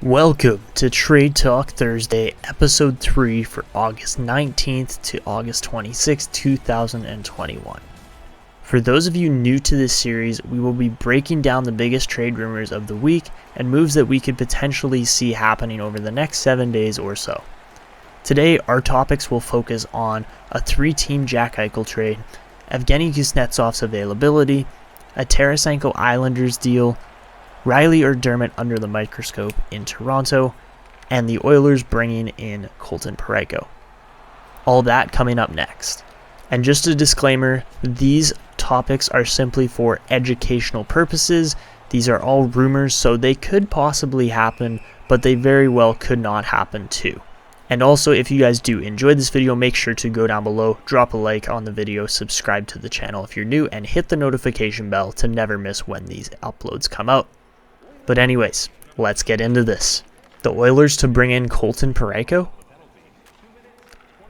Welcome to Trade Talk Thursday, Episode 3 for August 19th to August 26th, 2021. For those of you new to this series, we will be breaking down the biggest trade rumors of the week and moves that we could potentially see happening over the next 7 days or so. Today, our topics will focus on a 3-team Jack Eichel trade, Evgeny Kuznetsov's availability, a Tarasenko-Islanders deal, Reilly or Dermott under the microscope in Toronto, and the Oilers bringing in Parayko. All that coming up next. And just a disclaimer, these topics are simply for educational purposes. These are all rumors, so they could possibly happen, but they very well could not happen too. And also, if you guys do enjoy this video, make sure to go down below, drop a like on the video, subscribe to the channel if you're new, and hit the notification bell to never miss when these uploads come out. But anyways, let's get into this. The Oilers to bring in Parayko?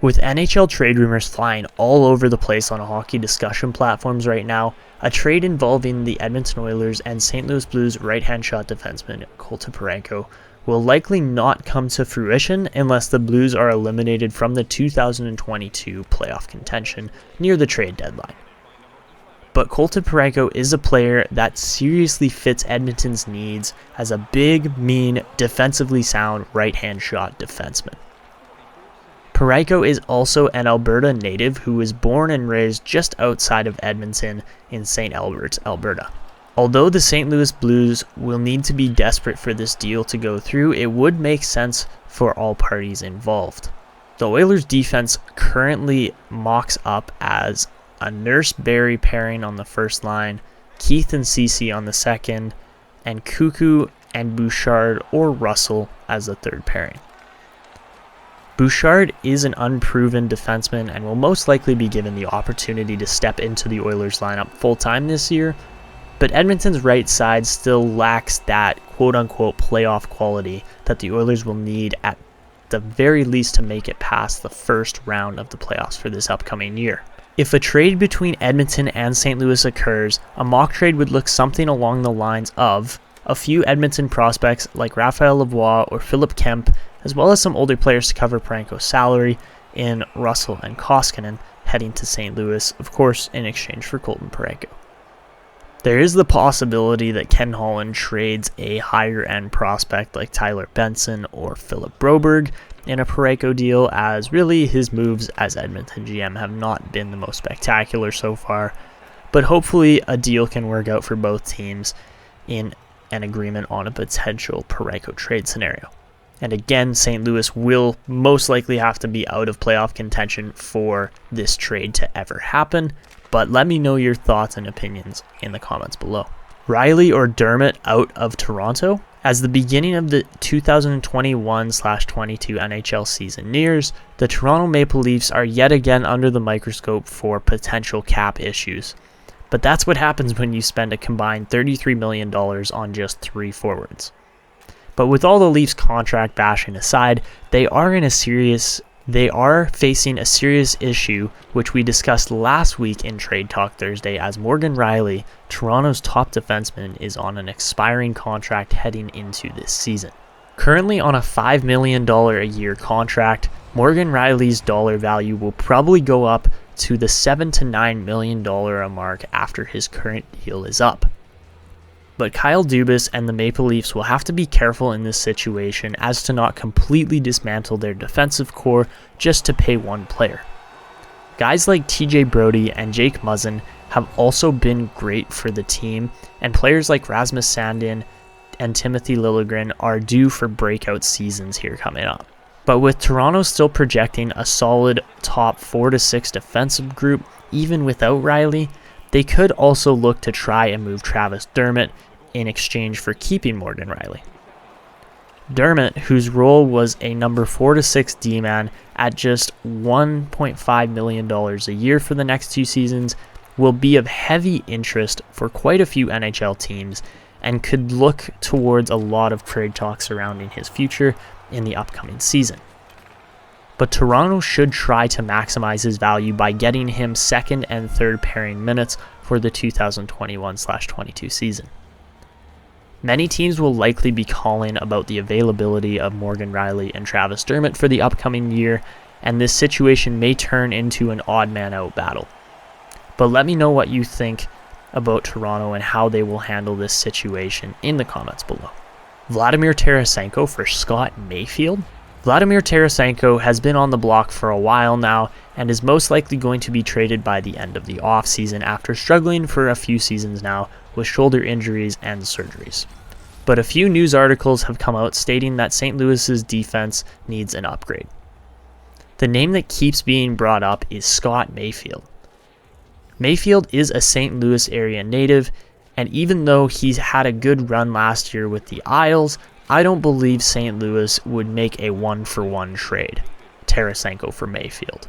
With NHL trade rumors flying all over the place on hockey discussion platforms right now, a trade involving the Edmonton Oilers and St. Louis Blues right-hand shot defenseman Parayko will likely not come to fruition unless the Blues are eliminated from the 2022 playoff contention near the trade deadline. But Parayko is a player that seriously fits Edmonton's needs as a big, mean, defensively sound right-hand shot defenseman. Parayko is also an Alberta native who was born and raised just outside of Edmonton in St. Albert, Alberta. Although the St. Louis Blues will need to be desperate for this deal to go through, it would make sense for all parties involved. The Oilers' defense currently mocks up as a Nurse-Barry pairing on the first line, Keith and Ceci on the second, and Cuckoo and Bouchard or Russell as the third pairing. Bouchard is an unproven defenseman and will most likely be given the opportunity to step into the Oilers lineup full-time this year, but Edmonton's right side still lacks that quote-unquote playoff quality that the Oilers will need at the very least to make it past the first round of the playoffs for this upcoming year. If a trade between Edmonton and St. Louis occurs, a mock trade would look something along the lines of a few Edmonton prospects like Raphael Lavoie or Philip Kemp, as well as some older players to cover Parayko's salary in Russell and Koskinen heading to St. Louis, of course in exchange for Parayko. There is the possibility that Ken Holland trades a higher-end prospect like Tyler Benson or Philip Broberg in a Parayko deal, as really his moves as Edmonton GM have not been the most spectacular so far, but hopefully a deal can work out for both teams in an agreement on a potential Parayko trade scenario. And again, St. Louis will most likely have to be out of playoff contention for this trade to ever happen, but let me know your thoughts and opinions in the comments below. Reilly or Dermott out of Toronto? As the beginning of the 2021-22 NHL season nears, the Toronto Maple Leafs are yet again under the microscope for potential cap issues. But that's what happens when you spend a combined $33 million on just 3 forwards. But with all the Leafs contract bashing aside, they are facing a serious issue, which we discussed last week in Trade Talk Thursday, as Morgan Reilly, Toronto's top defenseman, is on an expiring contract heading into this season. Currently on a $5 million a year contract, Morgan Reilly's dollar value will probably go up to the $7 to $9 million a mark after his current deal is up. But Kyle Dubas and the Maple Leafs will have to be careful in this situation as to not completely dismantle their defensive core just to pay one player. Guys like TJ Brodie and Jake Muzzin have also been great for the team, and players like Rasmus Sandin and Timothy Liljegren are due for breakout seasons here coming up. But with Toronto still projecting a solid top 4 to 6 defensive group, even without Reilly, they could also look to try and move Travis Dermott in exchange for keeping Morgan Reilly. Dermott, whose role was a number 4 to 6 D-man at just $1.5 million a year for the next 2 seasons, will be of heavy interest for quite a few NHL teams and could look towards a lot of trade talk surrounding his future in the upcoming season. But Toronto should try to maximize his value by getting him second and third pairing minutes for the 2021-22 season. Many teams will likely be calling about the availability of Morgan Reilly and Travis Dermott for the upcoming year, and this situation may turn into an odd man out battle. But let me know what you think about Toronto and how they will handle this situation in the comments below. Vladimir Tarasenko for Scott Mayfield? Vladimir Tarasenko has been on the block for a while now and is most likely going to be traded by the end of the offseason after struggling for a few seasons now with shoulder injuries and surgeries. But a few news articles have come out stating that St. Louis's defense needs an upgrade. The name that keeps being brought up is Scott Mayfield. Mayfield is a St. Louis area native, and even though he's had a good run last year with the Isles, I don't believe St. Louis would make a one-for-one trade, Tarasenko for Mayfield.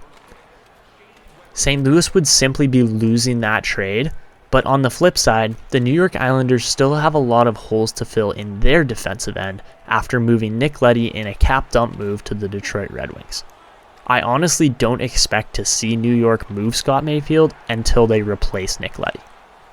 St. Louis would simply be losing that trade, but on the flip side, the New York Islanders still have a lot of holes to fill in their defensive end after moving Nick Leddy in a cap dump move to the Detroit Red Wings. I honestly don't expect to see New York move Scott Mayfield until they replace Nick Leddy.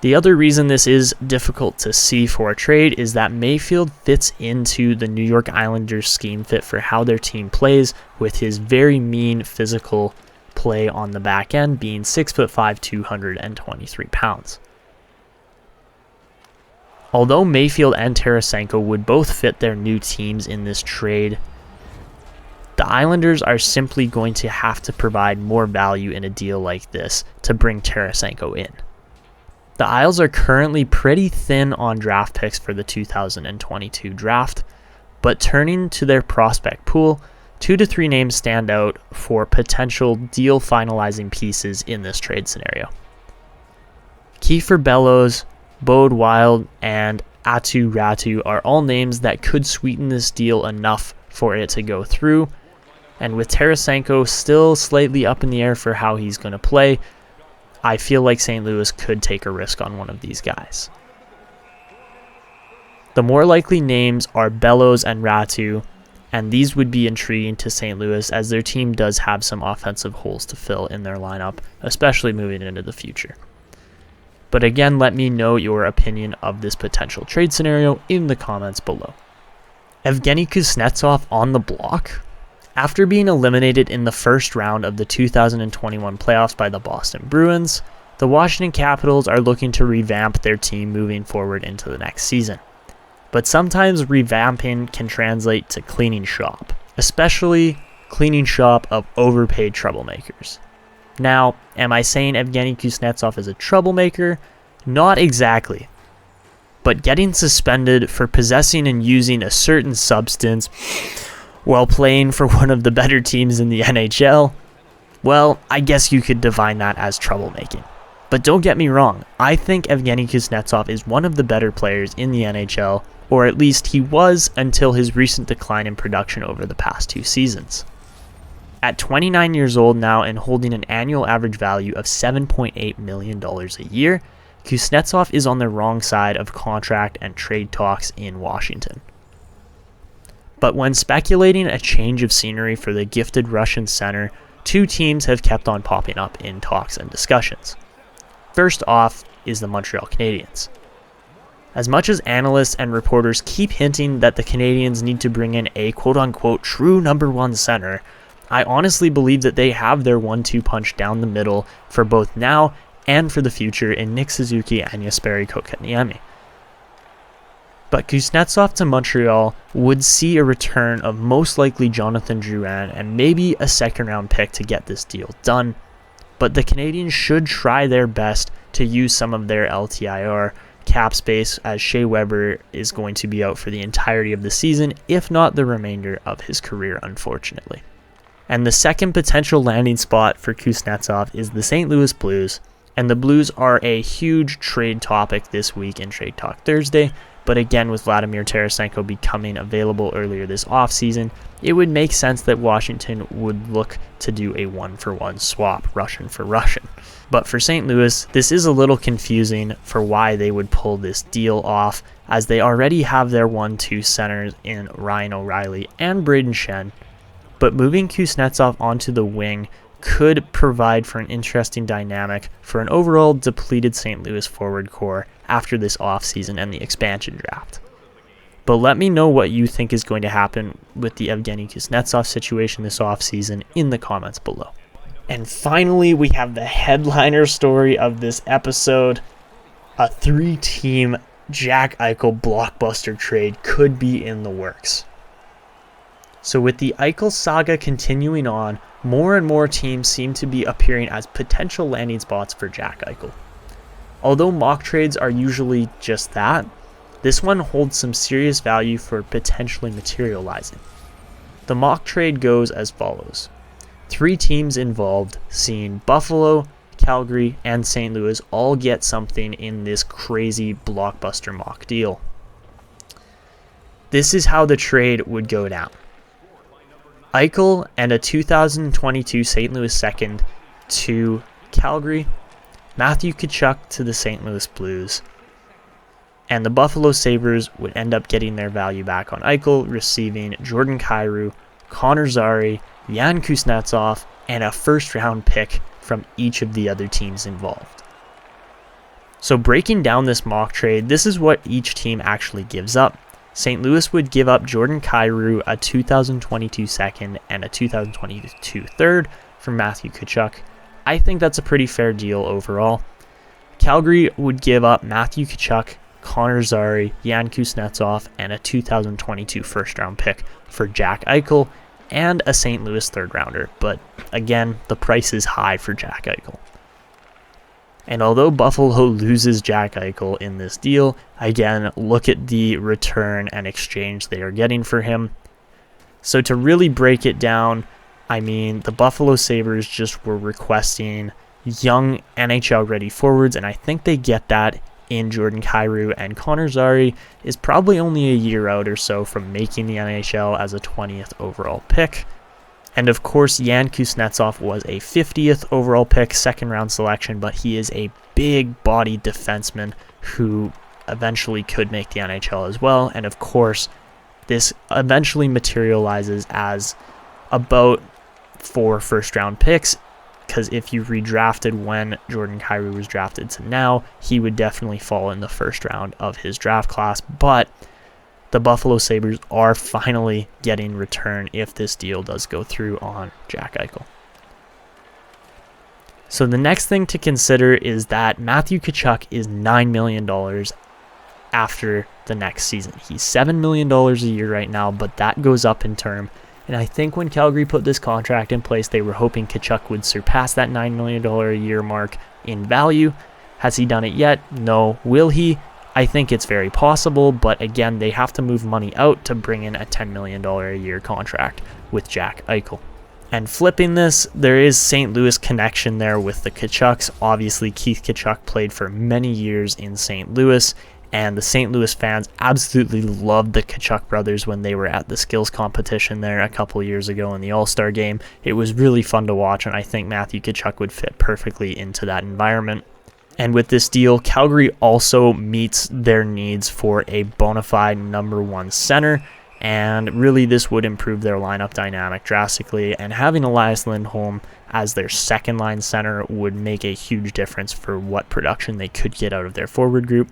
The other reason this is difficult to see for a trade is that Mayfield fits into the New York Islanders scheme fit for how their team plays, with his very mean physical play on the back end being 6'5", 223 pounds. Although Mayfield and Tarasenko would both fit their new teams in this trade, the Islanders are simply going to have to provide more value in a deal like this to bring Tarasenko in. The Isles are currently pretty thin on draft picks for the 2022 draft, but turning to their prospect pool, 2 to 3 names stand out for potential deal finalizing pieces in this trade scenario. Kiefer Bellows, Bode Wild, and Atu Ratu are all names that could sweeten this deal enough for it to go through, and with Tarasenko still slightly up in the air for how he's going to play, I feel like St. Louis could take a risk on one of these guys. The more likely names are Bellows and Ratu, and these would be intriguing to St. Louis as their team does have some offensive holes to fill in their lineup, especially moving into the future. But again, let me know your opinion of this potential trade scenario in the comments below. Evgeny Kuznetsov on the block? After being eliminated in the first round of the 2021 playoffs by the Boston Bruins, the Washington Capitals are looking to revamp their team moving forward into the next season. But sometimes revamping can translate to cleaning shop, especially cleaning shop of overpaid troublemakers. Now, am I saying Evgeny Kuznetsov is a troublemaker? Not exactly. But getting suspended for possessing and using a certain substance while playing for one of the better teams in the NHL, well, I guess you could define that as troublemaking. But don't get me wrong, I think Evgeny Kuznetsov is one of the better players in the NHL, or at least he was until his recent decline in production over the past 2 seasons. At 29 years old now and holding an annual average value of $7.8 million a year, Kuznetsov is on the wrong side of contract and trade talks in Washington. But when speculating a change of scenery for the gifted Russian center, 2 teams have kept on popping up in talks and discussions. First off is the Montreal Canadiens. As much as analysts and reporters keep hinting that the Canadiens need to bring in a quote-unquote true number 1 center, I honestly believe that they have their 1-2 punch down the middle for both now and for the future in Nick Suzuki and Jesperi Kotkaniemi. But Kuznetsov to Montreal would see a return of most likely Jonathan Drouin and maybe a second-round pick to get this deal done. But the Canadiens should try their best to use some of their LTIR cap space, as Shea Weber is going to be out for the entirety of the season, if not the remainder of his career, unfortunately. And the second potential landing spot for Kuznetsov is the St. Louis Blues, and the Blues are a huge trade topic this week in Trade Talk Thursday. But again, with Vladimir Tarasenko becoming available earlier this offseason, it would make sense that Washington would look to do a 1-for-1 swap, Russian for Russian. But for St. Louis, this is a little confusing for why they would pull this deal off, as they already have their 1-2 centers in Ryan O'Reilly and Braden Shen. But moving Kuznetsov onto the wing could provide for an interesting dynamic for an overall depleted St. Louis forward core after this offseason and the expansion draft. But let me know what you think is going to happen with the Evgeny Kuznetsov situation this offseason in the comments below. And finally, we have the headliner story of this episode. A 3-team Jack Eichel blockbuster trade could be in the works. So with the Eichel saga continuing on, more and more teams seem to be appearing as potential landing spots for Jack Eichel. Although mock trades are usually just that, this one holds some serious value for potentially materializing. The mock trade goes as follows. 3 teams involved, seeing Buffalo, Calgary, and St. Louis all get something in this crazy blockbuster mock deal. This is how the trade would go down. Eichel and a 2022 St. Louis second to Calgary, Matthew Tkachuk to the St. Louis Blues, and the Buffalo Sabres would end up getting their value back on Eichel, receiving Jordan Kyrou, Connor Zary, Jan Kuznetsov, and a first-round pick from each of the other teams involved. So breaking down this mock trade, this is what each team actually gives up. St. Louis would give up Jordan Kyrou, a 2022 second, and a 2022 third from Matthew Tkachuk. I think that's a pretty fair deal overall. Calgary would give up Matthew Tkachuk, Connor Zary, Jan Kuznetsov, and a 2022 first-round pick for Jack Eichel, and a St. Louis third-rounder. But again, the price is high for Jack Eichel. And although Buffalo loses Jack Eichel in this deal, again, look at the return and exchange they are getting for him. So to really break it down, I mean, the Buffalo Sabres just were requesting young NHL-ready forwards, and I think they get that in Jordan Kyrou, and Connor Zary is probably only a year out or so from making the NHL as a 20th overall pick. And of course, Jan Kuznetsov was a 50th overall pick, second-round selection, but he is a big-bodied defenseman who eventually could make the NHL as well. And of course, this eventually materializes as about 4 first-round picks, because if you redrafted when Jordan Kyrou was drafted to now, he would definitely fall in the first round of his draft class. But the Buffalo Sabres are finally getting return if this deal does go through on Jack Eichel. So the next thing to consider is that Matthew Tkachuk is $9 million after the next season. He's $7 million a year right now, but that goes up in term. And I think when Calgary put this contract in place, they were hoping Tkachuk would surpass that $9 million a year mark in value. Has he done it yet? No. Will he? I think it's very possible, but again, they have to move money out to bring in a $10 million a year contract with Jack Eichel. And flipping this, there is St. Louis connection there with the Tkachuks. Obviously, Keith Tkachuk played for many years in St. Louis, and the St. Louis fans absolutely loved the Tkachuk brothers when they were at the skills competition there a couple years ago in the All-Star game. It was really fun to watch, and I think Matthew Tkachuk would fit perfectly into that environment. And with this deal, Calgary also meets their needs for a bona fide number 1 center, and really this would improve their lineup dynamic drastically, and having Elias Lindholm as their second line center would make a huge difference for what production they could get out of their forward group.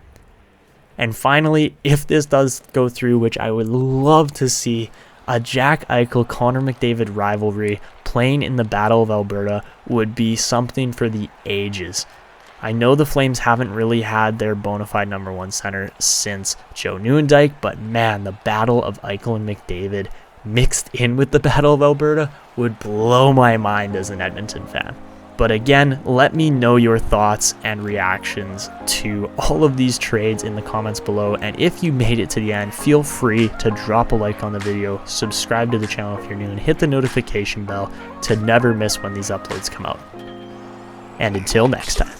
And finally, if this does go through, which I would love to see, a Jack Eichel-Connor McDavid rivalry playing in the Battle of Alberta would be something for the ages. I know the Flames haven't really had their bona fide number 1 center since Joe Nieuwendyk, but man, the Battle of Eichel and McDavid mixed in with the Battle of Alberta would blow my mind as an Edmonton fan. But again, let me know your thoughts and reactions to all of these trades in the comments below. And if you made it to the end, feel free to drop a like on the video, subscribe to the channel if you're new, and hit the notification bell to never miss when these uploads come out. And until next time.